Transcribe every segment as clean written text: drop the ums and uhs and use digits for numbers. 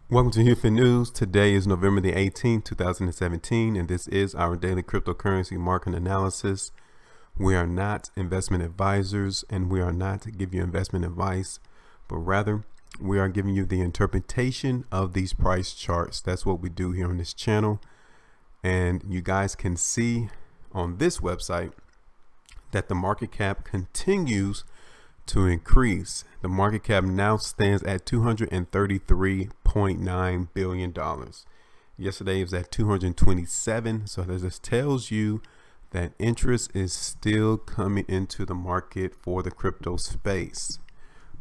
Welcome to HueFin News. Today is November the 18th, 2017, and this is our daily cryptocurrency market analysis. We are not investment advisors, and we are not to give you investment advice, but rather we are giving you the interpretation of these price charts. That's what we do here on this channel. And you guys can see on this website that the market cap continues to increase. The market cap now stands at $233.9 billion. Yesterday it was at 227. So that just tells you that interest is still coming into the market for the crypto space.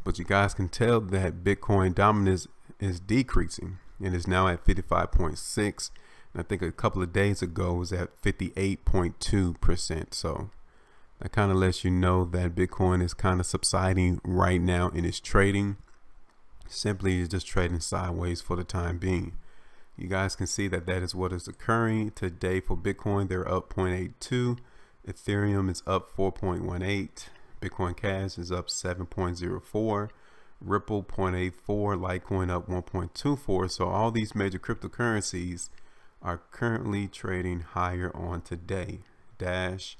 But you guys can tell that Bitcoin dominance is decreasing. It is now at 55.6. And I think a couple of days ago it was at 58.2%. So that kind of lets you know that Bitcoin is kind of subsiding right now in its trading. Simply is just trading sideways for the time being. You guys can see that that is what is occurring today for Bitcoin. They're up 0.82. Ethereum is up 4.18. Bitcoin Cash is up 7.04. Ripple 0.84. Litecoin up 1.24. So all these major cryptocurrencies are currently trading higher on today. Dash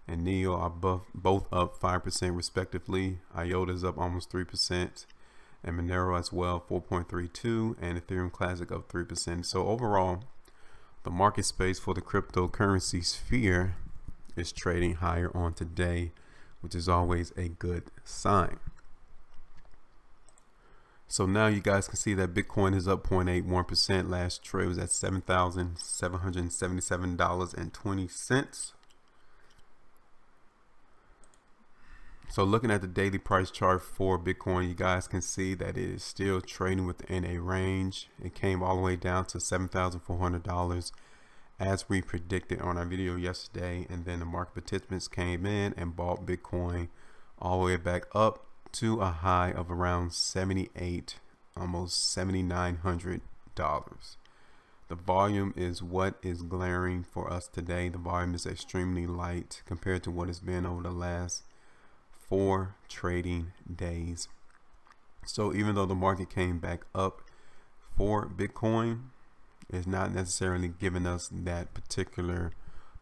and Neo are both up 5% respectively. IOTA is up almost 3%, and Monero as well 4.32, and Ethereum Classic up 3%. So overall, the market space for the cryptocurrency sphere is trading higher on today, which is always a good sign. So now you guys can see that Bitcoin is up 0.81%. Last trade was at $7,777.20. So looking at the daily price chart for Bitcoin, you guys can see that it is still trading within a range. It came all the way down to $7,400 as we predicted on our video yesterday. And then the market participants came in and bought Bitcoin all the way back up to a high of around $7,800, almost $7,900. The volume is what is glaring for us today. The volume is extremely light compared to what it's been over the last 4 trading days. So even though the market came back up for Bitcoin, it's not necessarily giving us that particular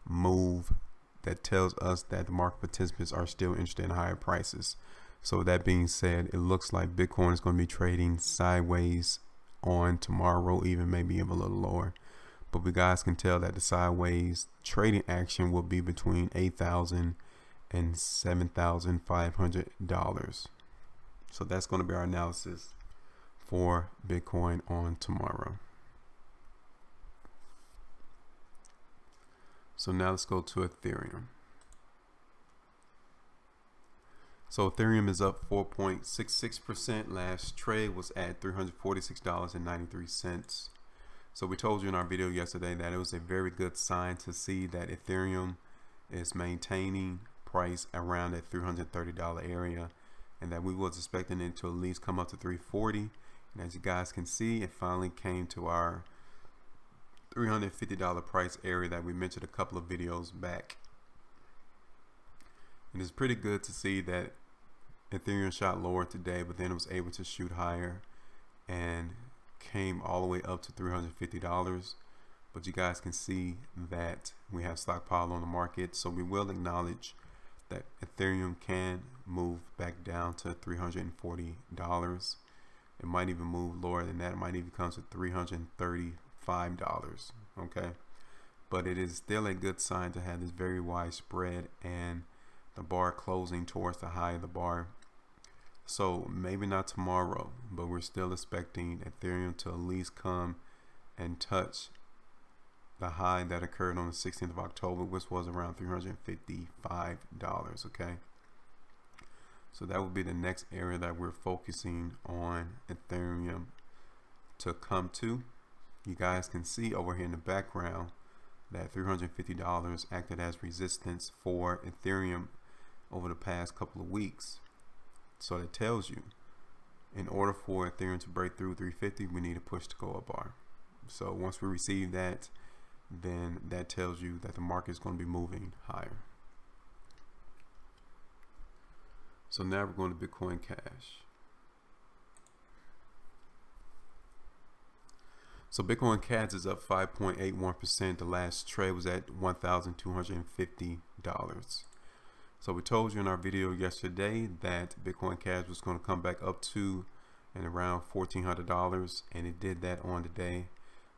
move that tells us that the market participants are still interested in higher prices. So that being said, it looks like Bitcoin is going to be trading sideways on tomorrow, even maybe even a little lower. But we guys can tell that the sideways trading action will be between $8,000 and $7,500. So that's going to be our analysis for Bitcoin on tomorrow. So now let's go to Ethereum. So Ethereum is up 4.66%. Last trade was at $346.93. So we told you in our video yesterday that it was a very good sign to see that Ethereum is maintaining price around that $330 area, and that we was expecting it to at least come up to $340. And as you guys can see, it finally came to our $350 price area that we mentioned a couple of videos back. And it's pretty good to see that Ethereum shot lower today, but then it was able to shoot higher and came all the way up to $350. But you guys can see that we have stockpile on the market, so we will acknowledge that Ethereum can move back down to $340. It might even move lower than that. It might even come to $335. Okay, but it is still a good sign to have this very wide spread and the bar closing towards the high of the bar. So maybe not tomorrow, but we're still expecting Ethereum to at least come and touch the high that occurred on the 16th of October, which was around $355. Okay, so that would be the next area that we're focusing on Ethereum to come to. You guys can see over here in the background that $350 acted as resistance for Ethereum over the past couple of weeks. So that tells you in order for Ethereum to break through 350, we need a push to go up bar. So once we receive that, then that tells you that the market is going to be moving higher. So now we're going to Bitcoin Cash. So Bitcoin Cash is up 5.81%. The last trade was at $1,250. So we told you in our video yesterday that Bitcoin Cash was going to come back up to and around $1,400, and it did that on the day.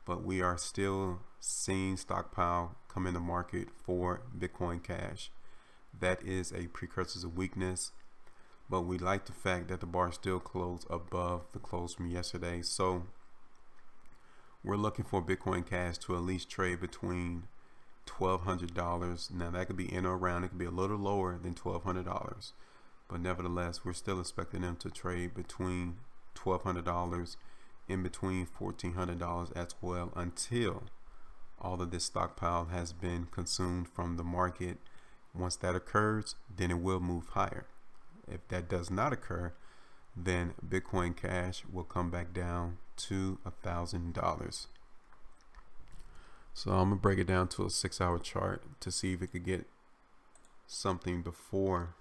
But we are still seeing stockpile come in the market for Bitcoin Cash. That is a precursor of weakness, but we like the fact that the bar still closed above the close from yesterday. So we're looking for Bitcoin Cash to at least trade between $1,200. Now that could be in or around, it could be a little lower than $1,200, but nevertheless we're still expecting them to trade between $1,200 in between $1,400 as well, until all of this stockpile has been consumed from the market. Once that occurs, then it will move higher. If that does not occur, then Bitcoin Cash will come back down to $1,000. So I'm gonna break it down to a 6-hour chart to see if it could get something before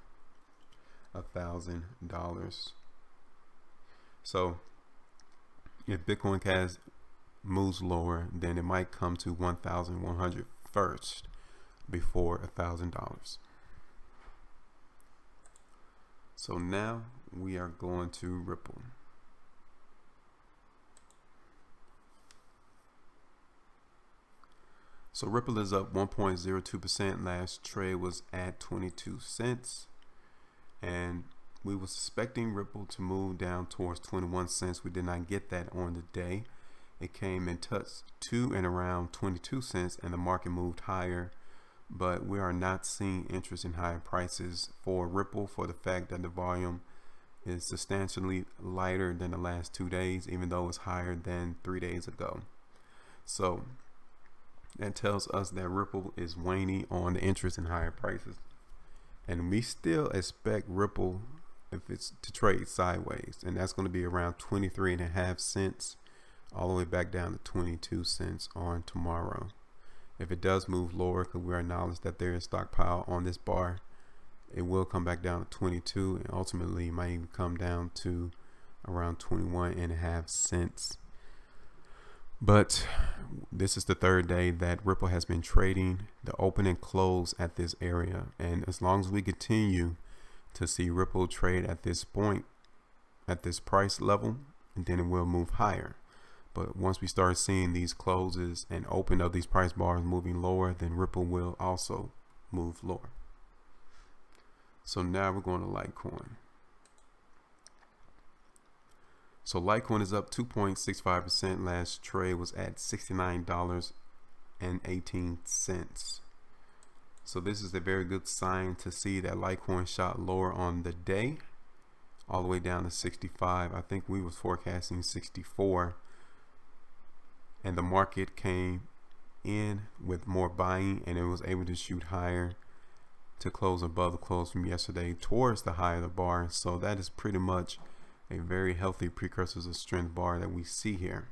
$1,000. So if Bitcoin Cash moves lower, then it might come to 1,100 first before $1,000. So now we are going to Ripple. So Ripple is up 1.02%. Last trade was at 22 cents, and we were suspecting Ripple to move down towards 21 cents. We did not get that on the day. It came and touched to and around 22 cents, and the market moved higher. But we are not seeing interest in higher prices for Ripple, for the fact that the volume is substantially lighter than the last 2 days, even though it's higher than 3 days ago. So that tells us that Ripple is waning on the interest in higher prices, and we still expect Ripple, if it's to trade sideways, and that's going to be around 23.5 cents all the way back down to 22 cents on tomorrow. If it does move lower, because we acknowledge that there is stockpile on this bar, it will come back down to 22, and ultimately might even come down to around 21.5 cents. But this is the third day that Ripple has been trading the open and close at this area, and as long as we continue to see Ripple trade at this point, at this price level, then it will move higher. But once we start seeing these closes and open of these price bars moving lower, then Ripple will also move lower. So now we're going to Litecoin. So Litecoin is up 2.65%. Last trade was at $69.18. So this is a very good sign to see that Litecoin shot lower on the day, all the way down to 65. I think we was forecasting 64, and the market came in with more buying, and it was able to shoot higher to close above the close from yesterday towards the high of the bar. So that is pretty much a very healthy precursors of strength bar that we see here.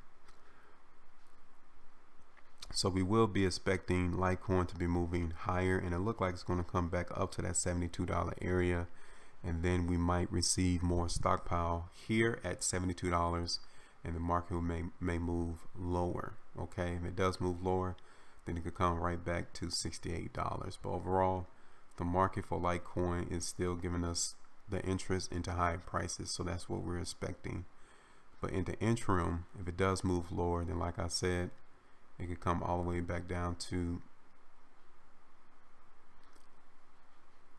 So we will be expecting Litecoin to be moving higher, and it looked like it's going to come back up to that $72 area, and then we might receive more stockpile here at $72, and the market may move lower. Okay, if it does move lower, then it could come right back to $68. But overall, the market for Litecoin is still giving us the interest into high prices, so that's what we're expecting. But in the interim, if it does move lower, then like I said, it could come all the way back down to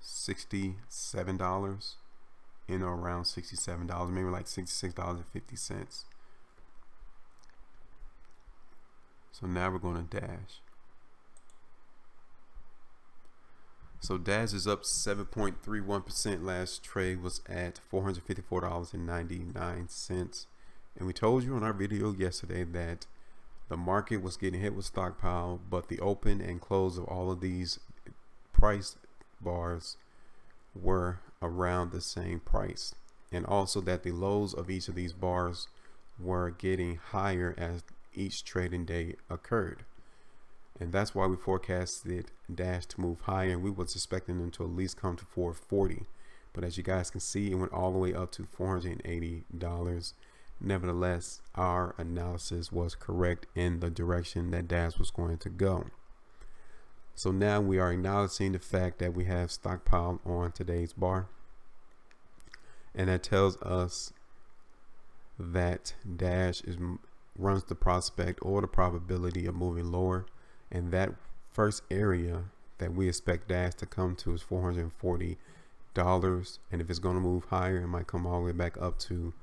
$67, in or around $67, maybe like $66.50. So now we're going to Dash. So Dash is up 7.31%. Last trade was at $454.99. And we told you in our video yesterday that the market was getting hit with stockpile, but the open and close of all of these price bars were around the same price. And also that the lows of each of these bars were getting higher as each trading day occurred. And that's why we forecasted Dash to move higher, and we was expecting them to at least come to 440. But as you guys can see, it went all the way up to $480, Nevertheless, our analysis was correct in the direction that DAS was going to go. So now we are acknowledging the fact that we have stockpiled on today's bar. And that tells us that Dash runs the prospect or the probability of moving lower. And that first area that we expect Dash to come to is $440. And if it's going to move higher, it might come all the way back up to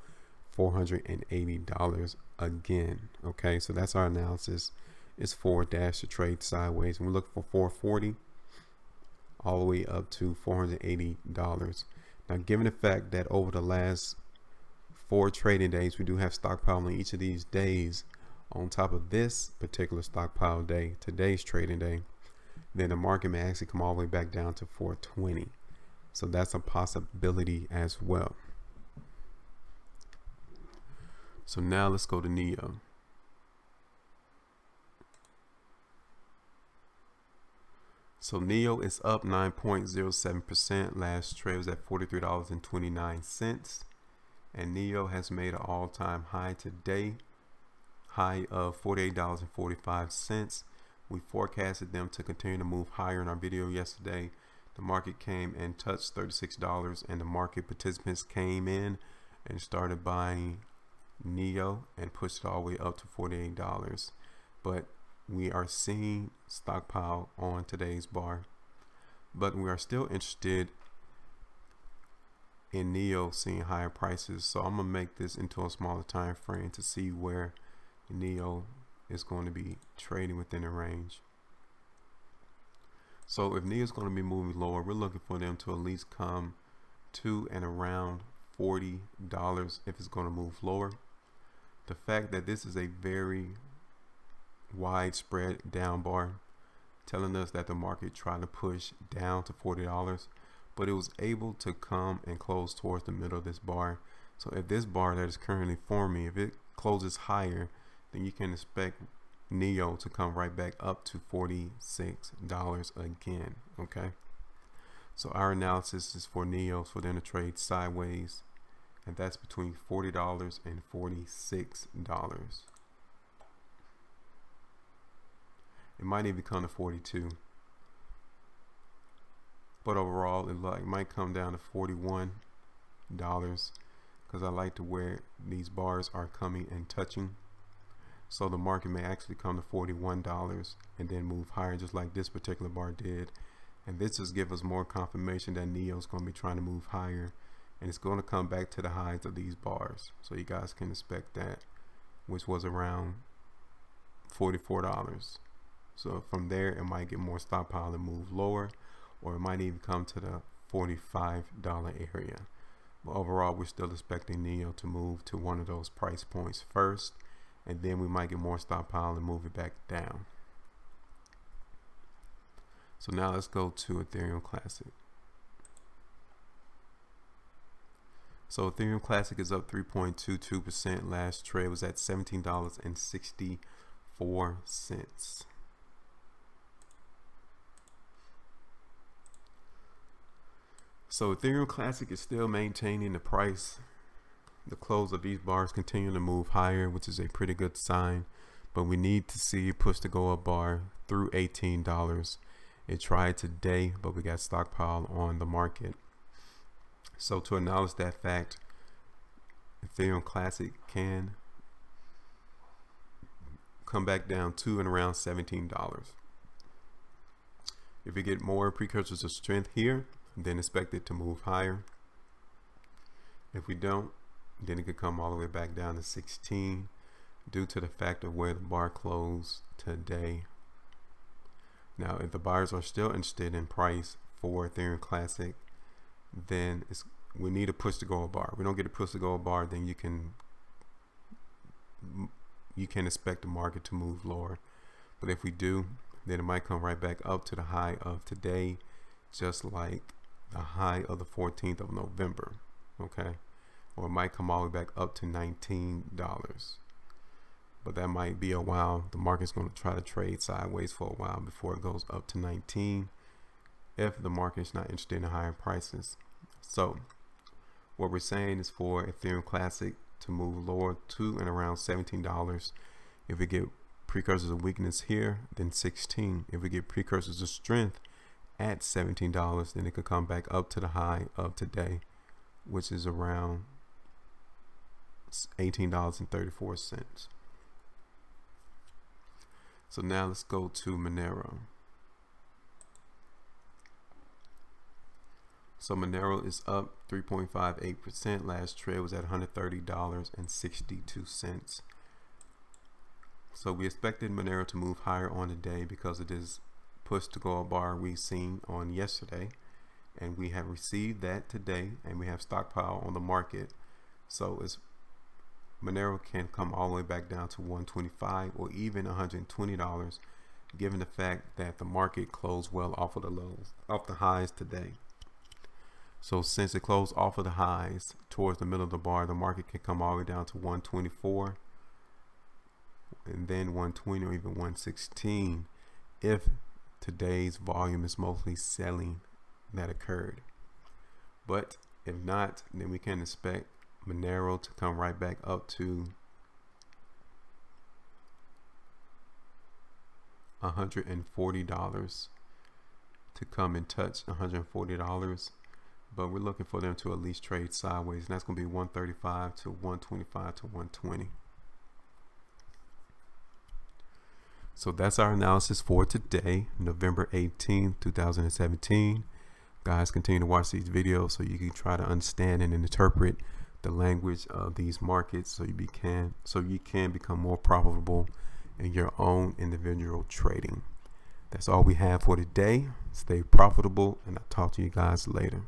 $480 again. Okay, so that's our analysis. It's for Dash to trade sideways, and we look for 440 all the way up to $480. Now, given the fact that over the last 4 trading days, we do have stockpile on each of these days on top of this particular stockpile day, today's trading day, then the market may actually come all the way back down to 420. So that's a possibility as well. So now let's go to NEO. So NEO is up 9.07%. Last trade was at $43.29. And NEO has made an all-time high today, high of $48.45. We forecasted them to continue to move higher in our video yesterday. The market came and touched $36, and the market participants came in and started buying NEO and pushed it all the way up to $48. But we are seeing stockpile on today's bar, but we are still interested in NEO seeing higher prices. So I'm gonna make this into a smaller time frame to see where NEO is going to be trading within a range. So if NEO is going to be moving lower, we're looking for them to at least come to and around $40 if it's going to move lower. The fact that this is a very widespread down bar, telling us that the market tried to push down to $40, but it was able to come and close towards the middle of this bar. So if this bar that is currently forming, if it closes higher, then you can expect NEO to come right back up to $46 again. Okay, so our analysis is for NEO for them to trade sideways, and that's between $40 and $46. It might even come to 42, but overall it might come down to $41 because I like to where these bars are coming and touching. So the market may actually come to $41 and then move higher, just like this particular bar did. And this just gives us more confirmation that NEO is going to be trying to move higher, and it's going to come back to the highs of these bars. So you guys can expect that, which was around $44. So from there, it might get more stockpile and move lower, or it might even come to the $45 area. But overall, we're still expecting NEO to move to one of those price points first, and then we might get more stockpile and move it back down. So now let's go to Ethereum Classic. So Ethereum Classic is up 3.22%. Last trade was at $17.64. So Ethereum Classic is still maintaining the price. The close of these bars continue to move higher, which is a pretty good sign, but we need to see it push the go up bar through $18. It tried today, but we got stockpile on the market. So to acknowledge that fact, Ethereum Classic can come back down to and around $17. If we get more precursors of strength here, then expect it to move higher. If we don't, then it could come all the way back down to 16 due to the fact of where the bar closed today. Now, if the buyers are still interested in price for Ethereum Classic, then we need to push the go bar. If we don't get a push the go bar, then you can expect the market to move lower. But if we do, then it might come right back up to the high of today, just like the high of the 14th of November. Okay, or it might come all the way back up to $19, but that might be a while. The market's going to try to trade sideways for a while before it goes up to 19 if the market's not interested in higher prices. So what we're saying is for Ethereum Classic to move lower to and around $17. If we get precursors of weakness here, then 16. If we get precursors of strength at $17, then it could come back up to the high of today, which is around $18.34. So now let's go to Monero. So Monero is up 3.58%. Last trade was at $130.62. So we expected Monero to move higher on the day because it is push to gold bar we've seen on yesterday, and we have received that today, and we have stockpile on the market. So it's Monero can come all the way back down to $125 or even $120, given the fact that the market closed well off of the lows, off the highs today. So since it closed off of the highs towards the middle of the bar, the market can come all the way down to 124 and then 120 or even 116 if today's volume is mostly selling that occurred. But if not, then we can expect Monero to come right back up to $140, to come and touch $140. But we're looking for them to at least trade sideways, and that's going to be 135 to 125 to 120. So that's our analysis for today, November 18th, 2017. Guys, continue to watch these videos so you can try to understand and interpret the language of these markets, so you can become more profitable in your own individual trading. That's all we have for today. Stay profitable, and I'll talk to you guys later.